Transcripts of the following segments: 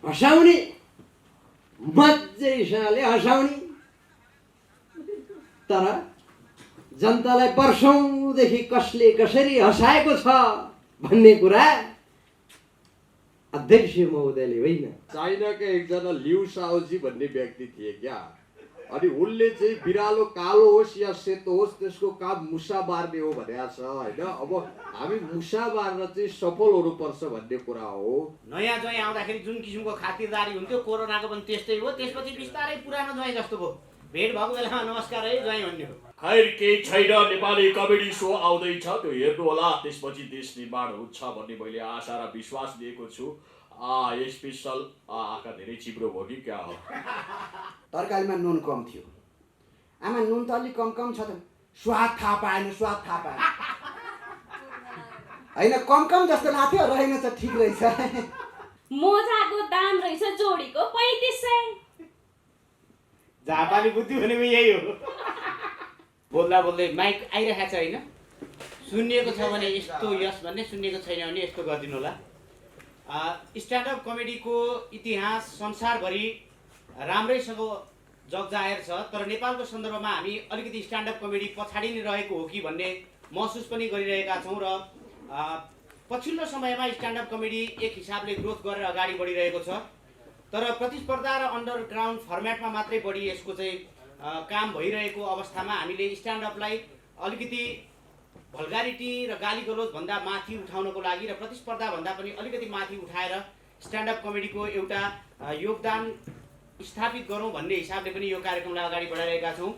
हँसाउने मजाले हँसाउने, तर जनतालाई वर्षौंदेखि कसले कसरी हँसाएको छ भन्ने कुरा अध्यक्ष महोदयले होइन, चाइनाका एकजना लिउ साओजी भन्ने व्यक्ति थिए क्या। अनि उनले चाहिँ बिरालो कालो होस् या सेतो होस् त्यसको काम मुसा मार्ने हो भनेको छ होइन। अब हामी मुसा मार्न चाहिँ सफल हुनुपर्छ भन्ने कुरा हो। नयाँ ज्वाइँ आउँदाखेरि जुन किसिमको खातिरदारी हुन्थ्यो कोरोनाको पनि त्यस्तै हो। त्यसपछि बिस्तारै पुरानो ज्वाइँ जस्तो भयो, भेट भएको बेलामा नमस्कार है ज्वाइँ भन्ने हो। खैर केही छैन, नेपाली कमेडी सो आउँदैछ, त्यो हेर्नु होला, त्यसपछि देश निर्माण हुन्छ भन्ने मैले आशा र विश्वास दिएको छु। स्पेसल आँखा धेरै चिम्रो भयो कि क्या हो? तरकारीमा नुन कम थियो। आमा नुन त अलिक कम छ त, स्वाद थाहा पाएन, स्वाद थाहा पाएन। होइन कम जस्तो लाग्थ्यो, रहेन त ठिक रहेछ। मोजाको दाम रहेछ जोडीको 3500। जापानी बुद्धि भनेको यही हो। बोल्दा बोल्दै माइक आइरहेको छ होइन, सुनिएको छ भने यस्तो यस भन्ने, सुनिएको छैन भने यस्तो गरिदिनु होला। स्ट्यान्डअप कमेडीको इतिहास संसारभरि राम्रैसँग जगजाहेर छ, तर नेपालको सन्दर्भमा हामी अलिकति स्ट्यान्डअप कमेडी पछाडि नै रहेको हो कि भन्ने महसुस पनि गरिरहेका छौँ। र पछिल्लो समयमा स्ट्यान्डअप कमेडी एक हिसाबले ग्रोथ गरेर अगाडि बढिरहेको छ, तर प्रतिस्पर्धा र अन्डरग्राउन्ड फर्मेटमा मात्रै बढी यसको चाहिँ काम भइरहेको अवस्थामा हामीले स्ट्यान्डअपलाई अलिकति भल्गारिटी र गाली गलोज भन्दा माथि उठाउनको लागि र प्रतिस्पर्धा भन्दा पनि अलिकति माथि उठाएर स्ट्यान्डअप कमेडीको एउटा योगदान स्थापित गरौँ भन्ने हिसाबले पनि यो कार्यक्रमलाई अगाडि बढाइरहेका छौँ।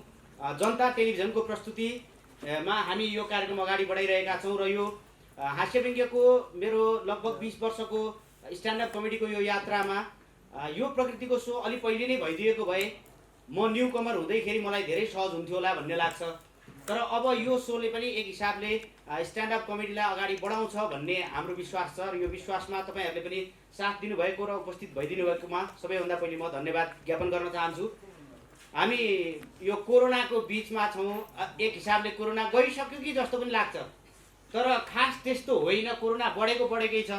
जनता टेलिभिजनको प्रस्तुतिमा हामी यो कार्यक्रम अगाडि बढाइरहेका छौँ र यो हास्यव्यङ्ग्यको मेरो लगभग 20 वर्षको स्ट्यान्डअप कमेडीको यो यात्रामा यो प्रकृतिको सो अलि पहिले नै भइदिएको भए म न्यू कमर हुँदैखेरि मलाई धेरै सहज हुन्थ्यो होला भन्ने लाग्छ। तर अब यो सोले पनि एक हिसाबले स्ट्यान्डअप कमेडीलाई अगाडि बढाउँछ भन्ने हाम्रो विश्वास छ र यो विश्वासमा तपाईँहरूले पनि साथ दिनुभएको र उपस्थित भइदिनु भएकोमा सबैभन्दा पहिले म धन्यवाद ज्ञापन गर्न चाहन्छु। हामी यो कोरोनाको बिचमा छौँ, एक हिसाबले कोरोना गइसक्यो कि जस्तो पनि लाग्छ, तर खास त्यस्तो होइन। कोरोना बढेकै छ।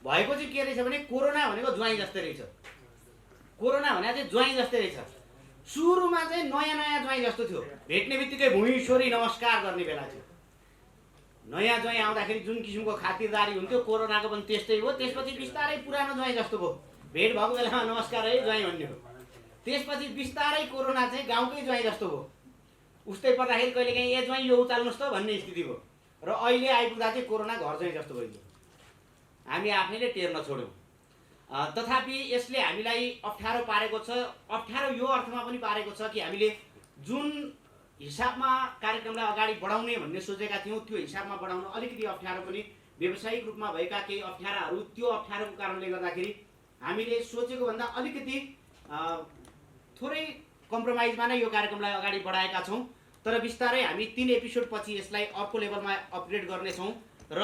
भएको चाहिँ के रहेछ भने कोरोना भनेको ज्वाइँ जस्तै रहेछ। कोरोना भने चाहिँ ज्वाइँ जस्तै रहेछ। सुरुमा चाहिँ नयाँ ज्वाइँ जस्तो थियो, भेट्ने बित्तिकै भुइँसोरी नमस्कार गर्ने बेला थियो। नयाँ ज्वाइँ आउँदाखेरि जुन किसिमको खातिरदारी हुन्थ्यो कोरोनाको पनि त्यस्तै हो। त्यसपछि बिस्तारै पुरानो ज्वाइँ जस्तो भयो, भेट भएको बेलामा नमस्कार है ज्वाइँ भन्ने हो। त्यसपछि बिस्तारै कोरोना चाहिँ गाउँकै ज्वाइँ जस्तो भयो। उस्तै पर्दाखेरि कहिलेकाहीँ ए ज्वाइँ यो उचाल्नुहोस् त भन्ने स्थिति भयो र अहिले आइपुग्दा चाहिँ कोरोना घर ज्वाइँ जस्तो भइदियो। हामी आफैले टेर्न छोड्यौँ। तथापि यसले हामीलाई अप्ठ्यारो पारेको छ। अप्ठ्यारो यो अर्थमा पनि पारेको छ कि हामीले जुन हिसाबमा कार्यक्रमलाई अगाडि बढाउने भन्ने सोचेका थियौँ त्यो हिसाबमा बढाउन अलिकति अप्ठ्यारो पनि, व्यावसायिक रूपमा भएका केही अप्ठ्याराहरू, त्यो अप्ठ्यारोको कारणले गर्दाखेरि हामीले सोचेको भन्दा अलिकति थोरै कम्प्रोमाइजमा नै यो कार्यक्रमलाई अगाडि बढाएका छौँ। तर बिस्तारै हामी 3 एपिसोड पछि यसलाई अर्को लेभलमा अपग्रेड गर्नेछौँ र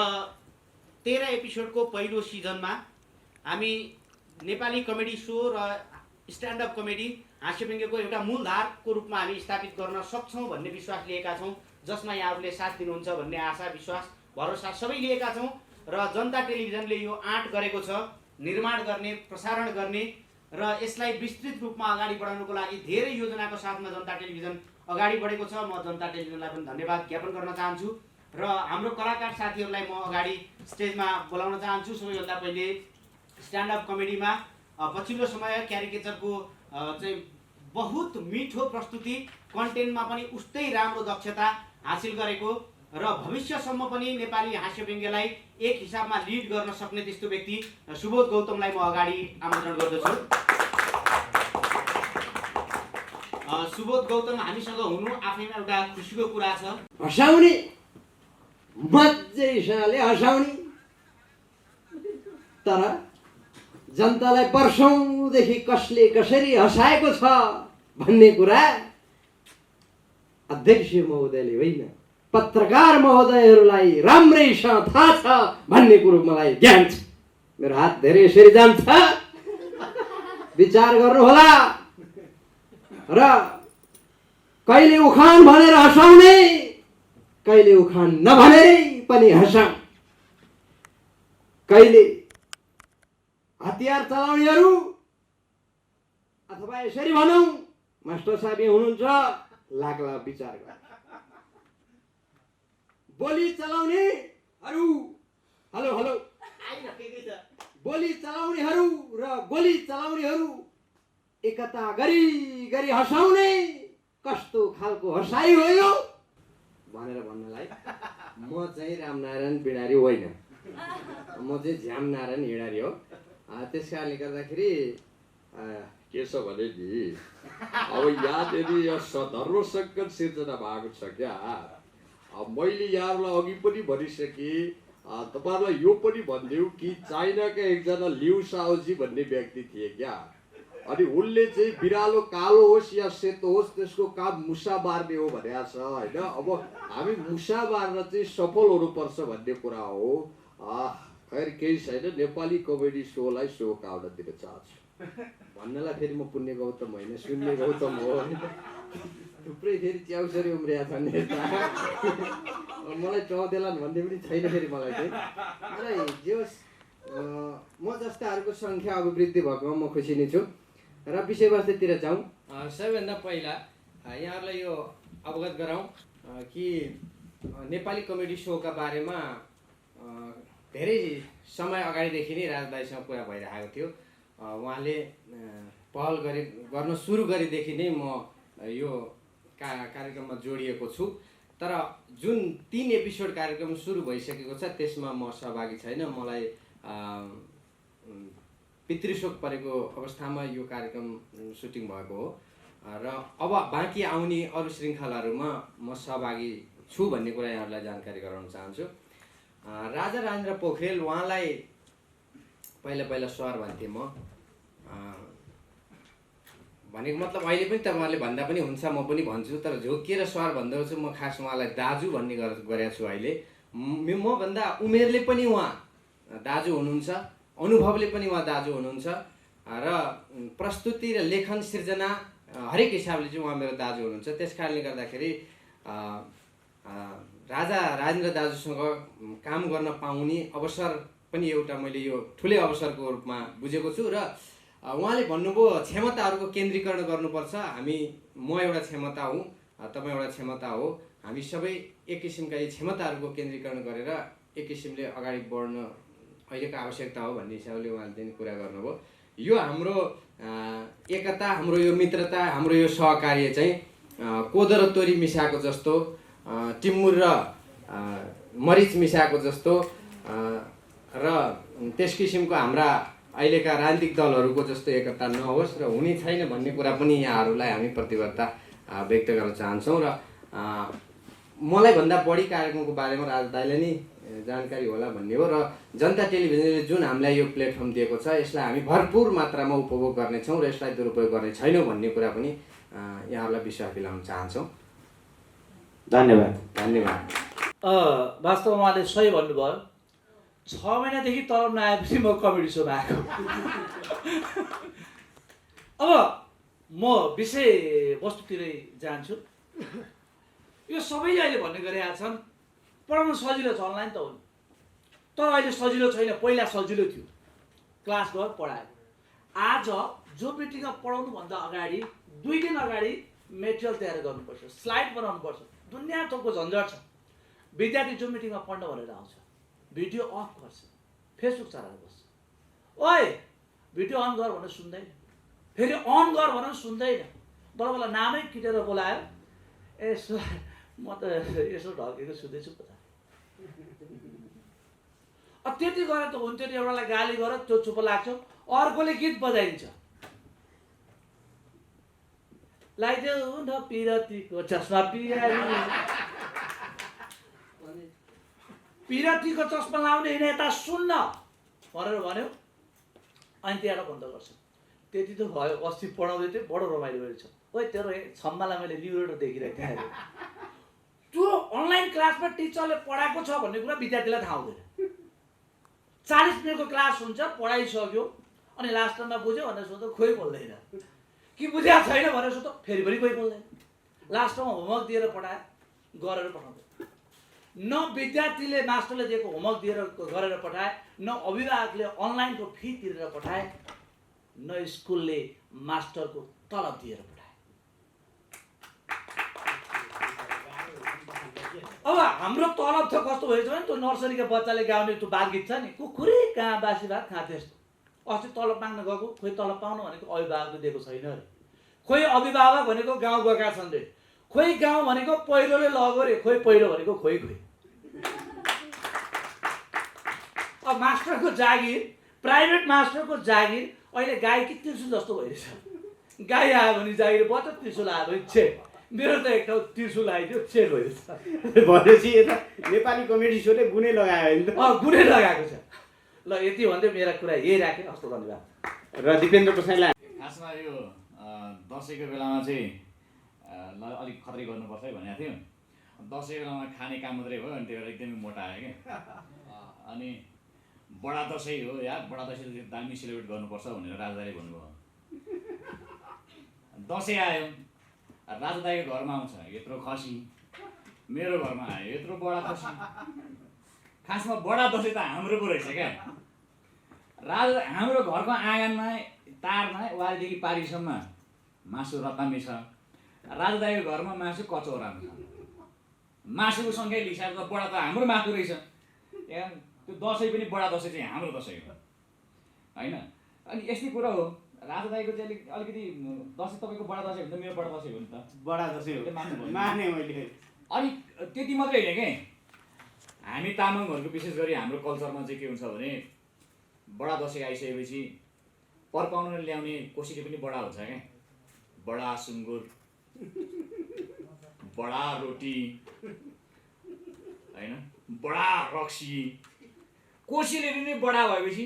13 एपिसोडको पहिलो सिजनमा हामी नेपाली कमेडी सो र स्ट्यान्डअप कमेडी हास्यव्यङ्ग्यको एउटा मूलधारको रूपमा हामी स्थापित गर्न सक्छौँ भन्ने विश्वास लिएका छौँ, जसमा यहाँहरूले साथ दिनुहुन्छ भन्ने आशा, विश्वास, भरोसा सबै लिएका छौँ। र जनता टेलिभिजनले यो आँट गरेको छ निर्माण गर्ने, प्रसारण गर्ने र यसलाई विस्तृत रूपमा अगाडि बढाउनको लागि धेरै योजनाको साथमा जनता टेलिभिजन अगाडि बढेको छ। म जनता टेलिभिजनलाई पनि धन्यवाद ज्ञापन गर्न चाहन्छु र हाम्रो कलाकार साथीहरूलाई म अगाडि स्टेजमा बोलाउन चाहन्छु। सबैभन्दा पहिले स्ट्यान्डअप कमेडीमा पछिल्लो समय क्यारिकेचरको चाहिँ बहुत मिठो प्रस्तुति, कन्टेन्टमा पनि उस्तै राम्रो दक्षता हासिल गरेको र भविष्यसम्म पनि नेपाली हास्यव्यङ्ग्यलाई एक हिसाबमा लिड गर्न सक्ने त्यस्तो व्यक्ति सुबोध गौतमलाई म अगाडि आमन्त्रण गर्दछु। सुबोध गौतम हामीसँग हुनु आफैमा एउटा खुसीको कुरा छ। हँसाउने मजाले हँसाउने, तर जनतालाई वर्षौंदेखि कसले कसरी हँसाएको छ भन्ने कुरा अध्यक्ष महोदयले होइन, पत्रकार महोदयहरूलाई राम्रैसँग थाहा छ भन्ने कुरो मलाई ज्ञान छ। मेरो हात धेरै यसरी जान्छ, विचार गर्नुहोला। र कहिले उखान भनेर हँसाउने, कहिले उखान नभनेरै पनि हँसाउने, कहिले हतियार चलाउनेहरू अथवा यसरी भनौँ, मास्टर साहब यहाँ हुनुहुन्छ, लाग्ला विचार गर। बोली चलाउनेहरू, हेलो हेलो, बोली चलाउनेहरू र गोली चलाउनेहरू एकता गरी गरी हँसाउने कस्तो खालको हँसाइ हो यो भनेर भन्नलाई म चाहिँ रामनारायण बिडारी होइन, म चाहिँ झ्याम नारायण हिँडारी हो। त्यस कारणले गर्दाखेरि के छ भने नि, अब यहाँनिर यो धर्म सङ्कट सिर्जना भएको छ क्या। मैले यहाँहरूलाई अघि पनि भनिसकेँ, तपाईँहरूलाई यो पनि भनिदिउँ कि चाइनाका एकजना लिउ साओजी भन्ने व्यक्ति थिए क्या। अनि उनले चाहिँ बिरालो कालो होस् या सेतो होस् त्यसको काम मुसा बार्ने हो भनेको छ होइन। अब हामी मुसा बार्न चाहिँ सफल हुनुपर्छ भन्ने कुरा हो। खैर केही छैन, नेपाली कमेडी सोलाई सो काउन दिन चाहन्छु। भन्नलाई फेरि म पुण्य गौतम होइन, शून्य गौतम हो। थुप्रै फेरि च्याउसरी उम्रिया छन् यता, मलाई चौधेलान् भन्ने पनि छैन फेरि मलाई चाहिँ। मलाई जे होस्, म जस्ताहरूको सङ्ख्या अब वृद्धि भएकोमा म खुसी नै छु। र विषयवस्तुतिर जाउँ। सबैभन्दा पहिला यहाँहरूलाई यो अवगत गराउँ कि नेपाली कमेडी सोका बारेमा धेरै समय अगाडिदेखि नै राजदाईसँग कुरा भइरहेको थियो। उहाँले पहल गर्न सुरु गरेदेखि नै म यो कार्यक्रममा जोडिएको छु। तर जुन 3 एपिसोड कार्यक्रम सुरु भइसकेको छ त्यसमा म सहभागी छैन। मलाई पितृशोक परेको अवस्थामा यो कार्यक्रम सुटिङ भएको हो र अब बाँकी आउने अरू श्रृङ्खलाहरूमा म सहभागी छु भन्ने कुरा यहाँहरूलाई जानकारी गराउन चाहन्छु। राजा राजेन्द्र पोखरेल, उहाँलाई पहिला स्वर भन्थेँ म। भनेको मतलब अहिले पनि तपाईँहरूले भन्दा पनि हुन्छ, म पनि भन्छु। तर झोकिएर स्वर भन्दै छु, म खास उहाँलाई दाजु भन्ने गरेको छु। अहिले मभन्दा उमेरले पनि उहाँ दाजु हुनुहुन्छ, अनुभवले पनि उहाँ दाजु हुनुहुन्छ र प्रस्तुति र लेखन सिर्जना हरेक हिसाबले चाहिँ उहाँ मेरो दाजु हुनुहुन्छ। त्यस कारणले गर्दाखेरि राजा राजेन्द्र दाजुसँग काम गर्न पाउने अवसर पनि एउटा मैले यो ठुलै अवसरको रूपमा बुझेको छु। र उहाँले भन्नुभयो क्षमताहरूको केन्द्रीकरण गर्नुपर्छ। म एउटा क्षमता हुँ, तपाईँ एउटा क्षमता हो, हामी सबै एक किसिमका यी क्षमताहरूको केन्द्रीकरण गरेर एक किसिमले अगाडि बढ्न अहिलेको आवश्यकता हो भन्ने हिसाबले उहाँले चाहिँ कुरा गर्नुभयो। यो हाम्रो एकता, हाम्रो यो मित्रता, हाम्रो यो सहकार्य चाहिँ कोदो र तोरी मिसाएको जस्तो, टिमुर र मरिच मिसाएको जस्तो र त्यस किसिमको हाम्रा अहिलेका राजनीतिक दलहरूको जस्तो एकता नहोस् र हुने छैन भन्ने कुरा पनि यहाँहरूलाई हामी प्रतिबद्धता व्यक्त गर्न चाहन्छौँ। र मलाई भन्दा बढी कार्यक्रमको बारेमा राजदाईले नै जानकारी होला भन्ने हो। र जनता टेलिभिजनले जुन हामीलाई यो प्लेटफर्म दिएको छ यसलाई हामी भरपुर मात्रामा उपभोग गर्नेछौँ र यसलाई दुरुपयोग गर्ने छैनौँ भन्ने कुरा पनि यहाँहरूलाई विश्वास दिलाउन चाहन्छौँ। धन्यवाद। धन्यवाद। वास्तवमा उहाँले सही भन्नुभयो। 6 महिनादेखि तलब नआएपछि म कमेडी सोमा आएको। अब म विषय वस्तुतिरै जान्छु। यो सबैले अहिले भन्ने गरिरहेका छन् पढाउन सजिलो छ, अनलाइन त हो, तर अहिले सजिलो छैन। पहिला सजिलो थियो, क्लास गर पढायो। आज जो मिटिङमा पढाउनुभन्दा अगाडि 2 दिन अगाडि मेटेरियल तयार गर्नुपर्छ, स्लाइड बनाउनुपर्छ, दुनियाँ थोकको झन्झट छ। विद्यार्थी जो मिटिङमा पढ्न भनेर आउँछ, भिडियो अफ गर्छ, फेसबुक चलाएर बस्छ। ओए भिडियो अन गर भनेर सुन्दैन, फेरि अन गर भनेर सुन्दैन। बल्ल नामै किटेर बोलायो, यसो म त यसो ढल्केको सुन्दैछु पो त। त्यति गरेर त हुन्थ्यो नि, एउटालाई गाली गर त्यो चुप लाग्छ, अर्कोले गीत बजाइन्छ। लगाइदेऊ न पिरतीको चस्मा पियारी, पिरतीको चस्मा लाउने हिँडे यता सुन्न भनेर भन्यो। अनि त्यहाँ बन्द गर्छ। त्यति त भयो। अस्ति पढाउँदै थिएँ, बडो रमाइलो गरेछ। ओइ तेरो छम्मालाई मैले लिएर देखिरहेको थिएँ। त्यो अनलाइन क्लासमा टिचरले पढाएको छ भन्ने कुरा विद्यार्थीलाई थाहा हुँदैन। 40 मिनटको क्लास हुन्छ, पढाइसक्यो, अनि लास्ट टाइममा बुझ्यो भनेर सोध्दा खोइ बोल्दैन, कि बुझेको छैन भनेर सोध्दा फेरि पनि कोही बोल्दैन। लास्ट टाइममा होमवर्क दिएर पढायो, गरेर पठाउँदैन। न विद्यार्थीले मास्टरले दिएको होमवर्क दिएर गरेर पठाए, न अभिभावकले अनलाइनको फी तिरेर पठाए, न स्कुलले मास्टरको तलब दिएर पठाए। अब हाम्रो तलब त कस्तो भएछ भने त्यो नर्सरीको बच्चाले गाउने त्यो बालगीत छ नि, कुकुरी कहाँ बासी भात खाँथे जस्तो। अस्ति तलब माग्न गएको, खोइ तलब पाउनु भनेको अभिभावकले दिएको छैन अरे, खोइ अभिभावक भनेको गाउँ गएका छन् रे, खोइ गाउँ भनेको पहिलोले लगो रे, खोइ पहिलो भनेको खोइ खोइ। अब मास्टरको जागिर, प्राइभेट मास्टरको जागिर अहिले गाई कि त्रिशुल जस्तो भइरहेछ। गाई आयो भने जागिर बच, त्रिशुल आयो भने छेड। मेरो त एक ठाउँ त्रिशुल आइदियो, छेड भइरहेछ। भनेपछि यता नेपाली कमेडी सोले गुनै लगायो नि त। गुनै लगाएको छ। ल यति भन्दै मेरा कुरा यही राखेँ। हस्त धन्यवाद। र दिपेन्द्र प्रसाईलाई खासमा यो दसैँको बेलामा चाहिँ ल अलिक खतरी गर्नुपर्छ है भनेको थियो। दसैँको बेलामा खाने काम मात्रै भयो अनि त्यही भएर एकदमै मोटा आयो क्या। अनि बडा दसैँ हो यार, बडा दसैँ त दामी सेलिब्रेट गर्नुपर्छ भनेर राजादाईले भन्नुभयो। दसैँ आयो, राजा दाईको घरमा आउँछ यत्रो खसी, मेरो घरमा आयो यत्रो बडा खसी। खासमा बडा दसैँ त हाम्रो पो रहेछ क्या। राजा हाम्रो घरको आँगनमा तारमा वारीदेखि पारीसम्म मासु रतामी छ। राजा दाईको घरमा मासु कचौरामा छ। मासुको सङ्ख्या हिसाब त बडा त हाम्रो मासु रहेछ। यहाँ त्यो दसैँ पनि बडा दसैँ चाहिँ हाम्रो दसैँ हो होइन। अनि यस्तै कुरा हो, राजा दाईको चाहिँ अलिकति दसैँ तपाईँको बडा दसैँ हो भने त मेरो बडा दसैँ हो नि त। बडा दसैँ हो मान्नु माने मैले। अनि त्यति मात्रै होइन के, हामी तामाङहरूको विशेष गरी हाम्रो कल्चरमा चाहिँ के हुन्छ भने बडा दसैँ आइसकेपछि परपाउन ल्याउने कोसीले पनि बडा हुन्छ क्या। बडा सुँगुर, बडा रोटी होइन, बडा रक्सी, कोसीले पनि बडा भएपछि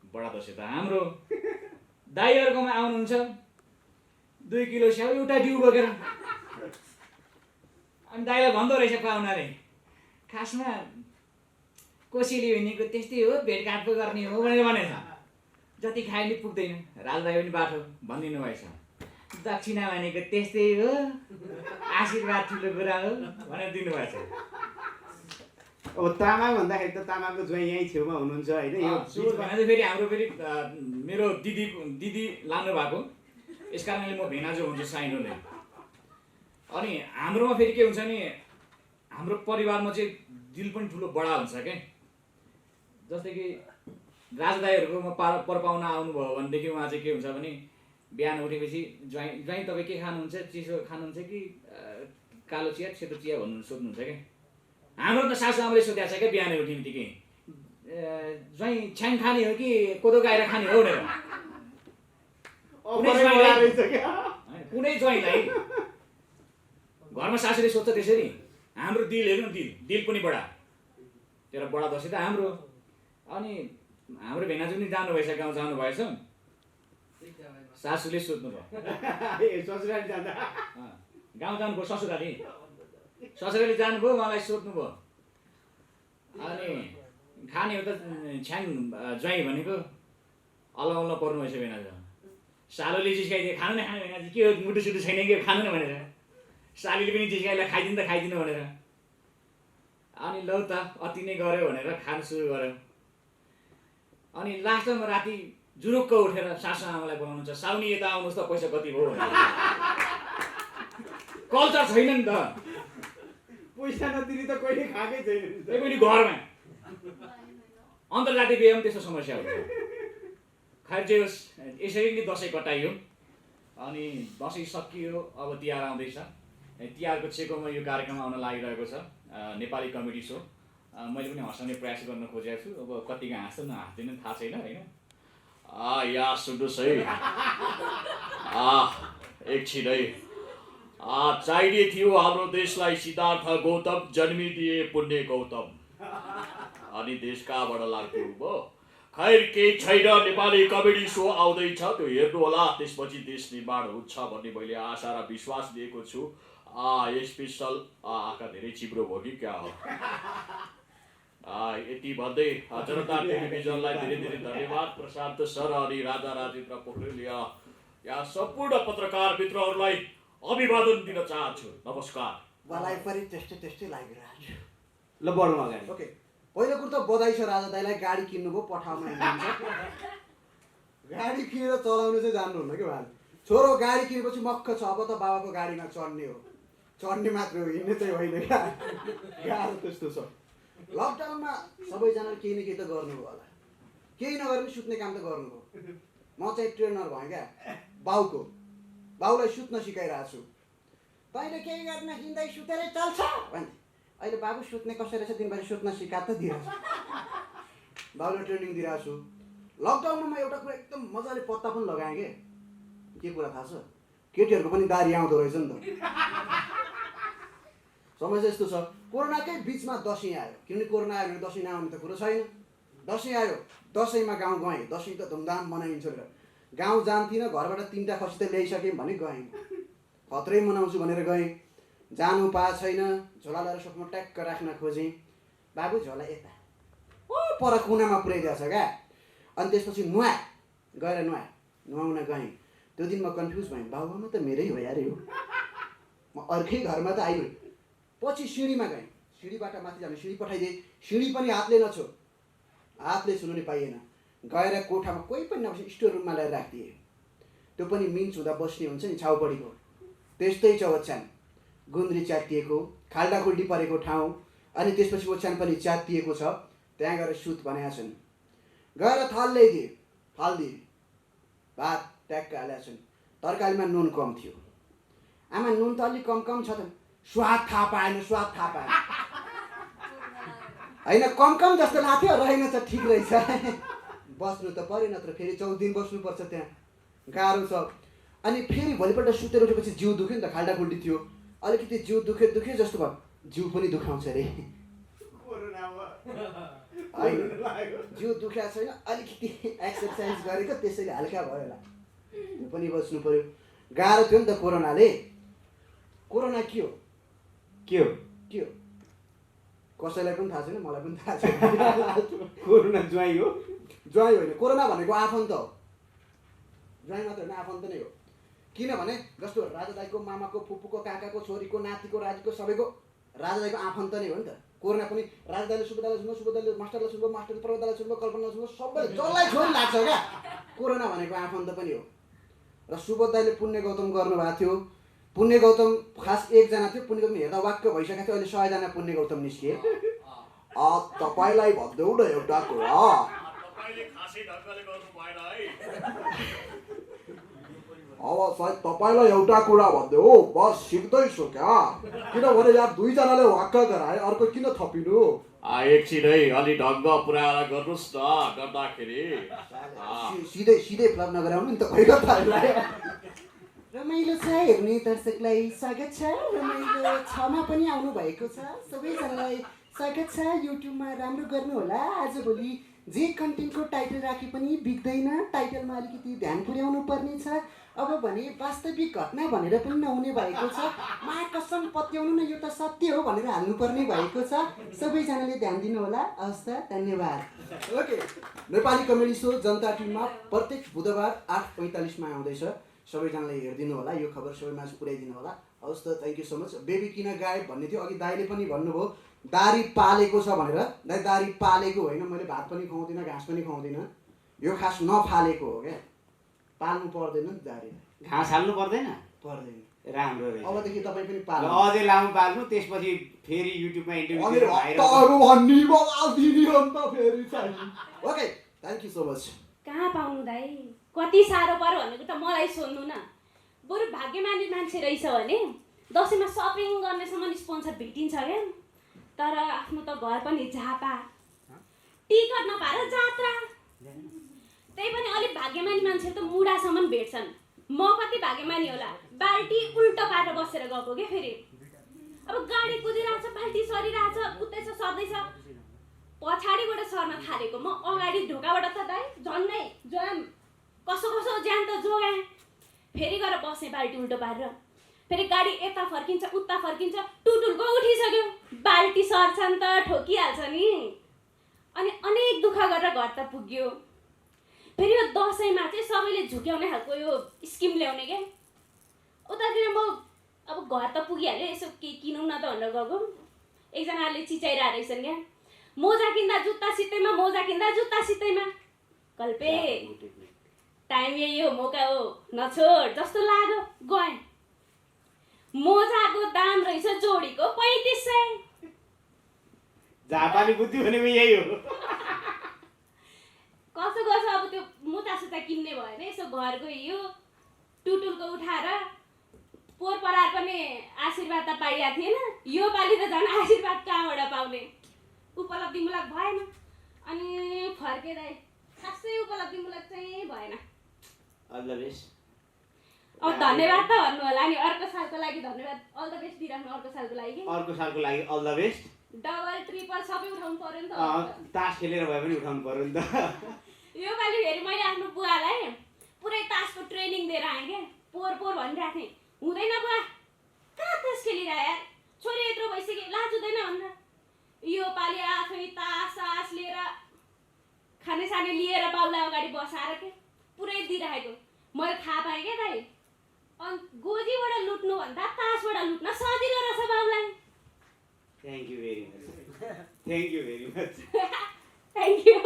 बडा दसैँ त हाम्रो। दाइहरूकोमा आउनुहुन्छ 2 किलो स्याउ एउटा डिउ बोकेर, अनि दाइलाई भन्दो रहेछ पाहुनाले, खासमा कोसीले भनेको त्यस्तै हो, भेटघाट पो गर्ने हो भनेर भनेछ। जति खाए नि पुग्दैन। राजदाई पनि बाटो भनिदिनु भएछ, दक्षिणा भनेको त्यस्तै हो, आशीर्वाद ठुलो कुरा हो भनेर दिनुभएछ। अब तामाङ भन्दाखेरि त तामाङको ज्वाइँ यहीँ छेउमा हुनुहुन्छ होइन। यो सुरु भने चाहिँ फेरि हाम्रो फेरि मेरो दिदी लानु भएको, यस कारणले म भेनाजु हुन्छु साइनोले। अनि हाम्रोमा फेरि के हुन्छ नि, हाम्रो परिवारमा चाहिँ दिल पनि ठुलो बडा हुन्छ क्या। जस्तै कि राजदाईहरूकोमा परपाउना आउनुभयो भनेदेखि उहाँ चाहिँ के हुन्छ भने बिहान उठेपछि ज्वाइँ तपाईँ के खानुहुन्छ, चिसो खानुहुन्छ कि कालो चिया सेतो चिया भन्नु सोध्नुहुन्छ क्या। हाम्रो त सासु आमाले सोधेको छ क्या बिहानै उठ्ने बित्तिकै, ज्वाइँ छ्याङ खाने हो कि कोदो गाएर खाने हो भनेर। कुनै ज्वाइँलाई घरमा सासूले सोध्छ त्यसरी। हाम्रो दिल हेर्नु, दिल पनि बडा, तेरो बडा दसैँ त हाम्रो। अनि हाम्रो भेनाजु नि जानुभएछ, गाउँ जानुभएछ, सासूले सोध्नुभयो ससुराली जाँदा गाउँ जानुभयो, ससुराली जानुभयो, मलाई सोध्नुभयो। अनि खाने हो त छ्याङ ज्वाइँ भनेको अल्लाउल्ला पर्नु भएछ भेनाजु। सालोले जिस्काइदियो, खानु न खानु भेनाजु, के हो मुटु सुटु छैन कि खानु न भनेर। सालीले पनि जिस्काइलाई खाइदिनु त खाइदिनु भनेर। अनि लौ त अति नै गऱ्यो भनेर खानु सुरु गर्यो। अनि लास्टमा राति जुरुक्क उठेर सासु आमालाई बोलाउनुहुन्छ, साउनी यता आउनुहोस् त पैसा कति भयो भनेर। कल्चर छैन नि त, पैसा नदिने त कहिले खाएकै छैन। त्यही पनि घरमा अन्तर्जातीय बिहे पनि त्यस्तो समस्या हुन्छ। खैर जे होस्, यसरी नै दसैँ कटाइयो। अनि दसैँ सकियो, अब तिहार आउँदैछ। तिहारको छेकोमा यो कार्यक्रम आउन लागिरहेको छ, नेपाली कमेडी सो। मैले पनि हँसाउने प्रयास गर्न खोजेको छु। अब कतिको हाँस्छ नहाँस्दैन थाहा छैन होइन। या सुन्नुहोस् है, एकछिन है। चाहिने थियो हाम्रो देशलाई सिद्धार्थ गौतम जन्मिदिए पुण्य गौतम, अनि देश कहाँबाट लाग्थ्यो भयो। खैर केही छैन, नेपाली कमेडी सो आउँदैछ, त्यो हेर्नु होला, त्यसपछि देश निर्माण हुन्छ भन्ने मैले आशा र विश्वास दिएको छु। स्पेसल आँखा धेरै चिप्रो भयो कि क्या हो। यति भन्दै जनता टेलिभिजनलाई धेरै धेरै धन्यवाद, प्रशान्त सर अनि राजा राजेन्द्र पोखरेल यहाँ सम्पूर्ण पत्रकार मित्रहरूलाई अभिवादन दिन चाहन्छु। नमस्कार। मलाई पनि त्यस्तै लागिरहेको छ। ल बढौँ अगाडि। ओके, पहिलो कुरो त बधाई छ राजा दाईलाई, गाडी किन्नुभयो, पठाउन हिँड्नुहुन्छ। गाडी किनेर चलाउनु चाहिँ जान्नुहुन्न कि उहाँले। छोरो गाडी किनेपछि मक्ख छ, अब त बाबाको गाडीमा चढ्ने हो, चढ्ने मात्रै हो, हिँड्ने चाहिँ होइन क्या। गाह्रो त्यस्तो छ। लकडाउनमा सबैजनाले केही न केही त गर्नुभयो होला, केही नगरे पनि सुत्ने काम त गर्नुभयो। म चाहिँ ट्रेनर भएँ क्या, बाउलाई सुत्न सिकाइरहेको छु। तैँले केही गर्न हिँड्दै सुतेरै चल्छ भन्थे। अहिले बाबु सुत्ने कसरी रहेछ दिनभरि सुत्न सिका त दिइरहेको छु, बाउलाई ट्रेनिङ दिइरहेको छु। लकडाउनमा म एउटा कुरा एकदम मजाले पत्ता पनि लगाएँ के कुरा थाहा छ? केटीहरूको पनि दारी आउँदो रहेछ नि त। समस्या यस्तो छ, कोरोनाकै बिचमा दसैँ आयो, किनभने कोरोना आयो भने दसैँ नआउने त कुरो छैन। दसैँ आयो, दसैँमा गाउँ गएँ, दसैँ त धुमधाम मनाइन्छ भनेर गाउँ जान्थिनँ, घरबाट 3टा खसी त ल्याइसकेँ भने गएँ, खत्रै मनाउँछु भनेर गएँ। जानु पाएको छैन, झोला लगाएर सकमा ट्याक्क राख्न खोजेँ, बाबु झोला यता ओ पर कुनामा पुऱ्याइदिएको छ क्या। अनि त्यसपछि नुहाउन गएँ। त्यो दिन म कन्फ्युज भएँ, बाबुआमा त मेरै हो यार यो, म अर्कै घरमा त आइगएँ। पछि सिँढीमा गएँ, सिँढीबाट माथि जाने सिँढी पठाइदिएँ, सिँढी पनि हातले छुनु नि पाइएन। गएर कोठामा कोही पनि नबसी स्टोर रुममा ल्याएर राखिदिएँ। त्यो पनि मिन्च हुँदा बस्ने हुन्छ नि छाउपडीको, त्यस्तै छ ओछ्यान, गुन्द्री च्यातिएको, खाल्डाखुल्डी परेको ठाउँ, अनि त्यसपछि ओछ्यान पनि च्यातिएको छ, त्यहाँ गएर सुत भनेका छन्। गएर थाल ल्याइदिए, भात ट्याक्क हालेका छन्, तरकारीमा नुन कम थियो। आमा नुन त अलिक कम छ त, स्वाद थाहा पाएन होइन, कम जस्तो लाग्थ्यो, रहेन त ठिक रहेछ। बस्नु त पऱ्यो, नत्र फेरि 14 दिन बस्नुपर्छ त्यहाँ, गाह्रो छ। अनि फेरि भोलिपल्ट सुतेर उठेपछि जिउ दुख्यो नि त, खाल्डाखुल्डी थियो, अलिकति जिउ दुख्यो जस्तो भयो, जिउ पनि दुखाउँछ अरे होइन, जिउ दुख्या छैन, अलिकति एक्सर्साइज गरेको त्यसैले हल्का भयो होला, त्यो पनि बस्नु पऱ्यो। गाह्रो थियो नि त कोरोनाले। कोरोना के हो कसैलाई पनि थाहा छैन, मलाई पनि थाहा छैन। कोरोना ज्वाइँ हो? ज्वाइँ होइन, कोरोना भनेको आफन्त हो, ज्वाइँ मात्र होइन आफन्त नै हो। किनभने जस्तो राजा दाइको मामाको फुपूको काकाको छोरीको नातिको राजीको सबैको राजा दाइको आफन्त नै हो नि त। कोरोना पनि राजा दाइले सुबोधालाई सुन्नु, सुबोधाले मास्टरलाई सुन्नु, मास्टरले प्रबन्धलाई सुन्नु, कल्पनालाई सुन्नु, सबैले जसलाई छोरी लाग्छ क्या। कोरोना भनेको आफन्त पनि हो। र सुबोध दाइले पुण्य गौतम गर्नुभएको थियो, पुण्य गौतम खास एकजना थियो, पुण्य गौतम हेर्दा वाक्क भइसकेको थियो, अहिले 100 जना पुण्य गौतम निस्किए। तपाईँलाई भनिदेऊ न एउटा कुरा, अब सायद तपाईँलाई एउटा कुरा भनिदेऊ, बस सिक्दैछु क्या, किनभने यार 2 जनाले वाक्क गराए, अर्को किन थपिनु? एकछिन है, अलि ढङ्ग पुऱ्याएर गर्नुहोस् न, गर्दाखेरि सिधै फ्लप नगराउनु नि त, कहिले थाहा। रमाइलो छ हेर्ने दर्शकलाई स्वागत छ, रमाइलो 6मा पनि आउनु भएको छ, सबैजनालाई स्वागत छ। युट्युबमा राम्रो गर्नु होला, आजभोलि जे कन्टेन्टको टाइटल राखे पनि बिग्दैन, टाइटलमा अलिकति ध्यान पुर्याउनु पर्ने छ। अब भने वास्तविक घटना भनेर पनि नहुने भएको छ, मा कसम पत्याउनु न यो त सत्य हो भनेर हाल्नुपर्ने भएको छ। सबैजनाले ध्यान दिनु होला। हवस् त, धन्यवाद। ओके, नेपाली कमेडी सो जनता टिममा प्रत्येक बुधबार 8:45मा आउँदैछ, सबैजनाले हेरिदिनु होला, यो खबर सबैमा पुर्याइदिनु होला। हवस् त, thank you so much. Baby किन गायब भन्ने थियो, अघि दाइले पनि भन्नुभयो दारी पालेको छ भनेर। दाइ दारी पालेको होइन, मैले भात पनि खुवाउँदिनँ, घाँस पनि खुवाउँदिनँ, यो खास नफालेको हो क्या, पाल्नु पर्दैन नि दारी, घाँस हाल्नु पर्दैन। राम्रो रहेछ, अबदेखि तपाईँ पनि पाल्नु, अझै लामो पाल्नु, त्यसपछि फेरि युट्युबमा interview okay, thank you so much. कहाँ पाउनु दाइ, कति साह्रो पर्यो भनेको त मलाई सोध्नु न। बरु भाग्यमानी मान्छे रहेछ भने दसैँमा सपिङ गर्नेसम्म स्पोन्सर भेटिन्छ क्या, तर आफ्नो त घर पनि झापा, टिकट नपाएर जात्रा। त्यही पनि अलिक भाग्यमानी मान्छे त मुडासम्म भेट्छन्। म कति भाग्यमानी होला, बाल्टी उल्टो पारेर बसेर गएको क्या। फेरि अब गाडी कुदिरहेछ, बाल्टी सरिरहेछ, कुद्दैछ सर्दैछ, पछाडिबाट सर्न थालेको म अगाडि ढोकाबाट त दाइ झन्नै जाम, कसो ज्यान त जोगाएँ। फेरि गएर बसेँ बाल्टी उल्टो पारेर, फेरि गाडी यता फर्किन्छ उता फर्किन्छ, टुटुलको उठिसक्यो, बाल्टी सर्छन् त ठोकिहाल्छ नि। अनि अनेक दुःख गरेर घर त पुग्यो। फेरि यो दसैँमा चाहिँ सबैले झुक्याउने खालको यो स्किम ल्याउने क्या। उतातिर म अब घर त पुगिहाल्यो, यसो केही किनौँ न त भनेर गएको, एकजनाले चिचाइरहेको रहेछन् क्या, मोजा किन्दा जुत्ता सित्तैमा, मोजा किन्दा जुत्ता सित्तैमा। कल्पे टाइम यही हो, मौका हो, नछोड जस्तो लाग्यो गएँ। मोजाको दाम रहेछ जोडीको 3500। जापानी बुद्धि भनेको यही हो। कसो कसो अब त्यो मोजासुता किन्ने भयो भने यसो घरको यो टुटुलको उठाएर पोहोर परार पनि आशीर्वाद त पाइएको थिएन, यो पालि त झन् आशीर्वाद कहाँबाट पाउने, उपलब्धिमूलक भएन। अनि फर्केर खासै उपलब्धिमूलक चाहिँ भएन। All the best. अब धन्यवाद त भन्नु होला नि, अर्को सालको लागि धन्यवाद, अल द बेस्ट दिइराख्नु अर्को सालको लागि। अर्को सालको लागि all the best. Double triple सबै उठाउनु पर्यो नि त। तास खेलेर भए पनि उठाउनु पर्यो नि त। यो पालि फेरि मैले आफ्नो बुवालाई पुरै तासको ट्रेनिङ दिएर आएँ क्या। पोहोर पोहोर भनिरहेको थिएँ, हुँदैन बुवा, कहाँ तास खेलिरह यार, छोरी यत्रो भइसक्यो, लाज हुँदैन भनेर। यो पालि आफै तास सास लिएर खानेसाने लिएर बाउलाई अगाडि बसाएर के पुरै दिइरहेको मैले थाहा पाएँ क्या दाइ। अनि गोजीबाट लुट्नु भन्दा तासबाट लुट्न सजिलो रहेछ बाउलाई। Thank you very much. Thank you very much. Thank you.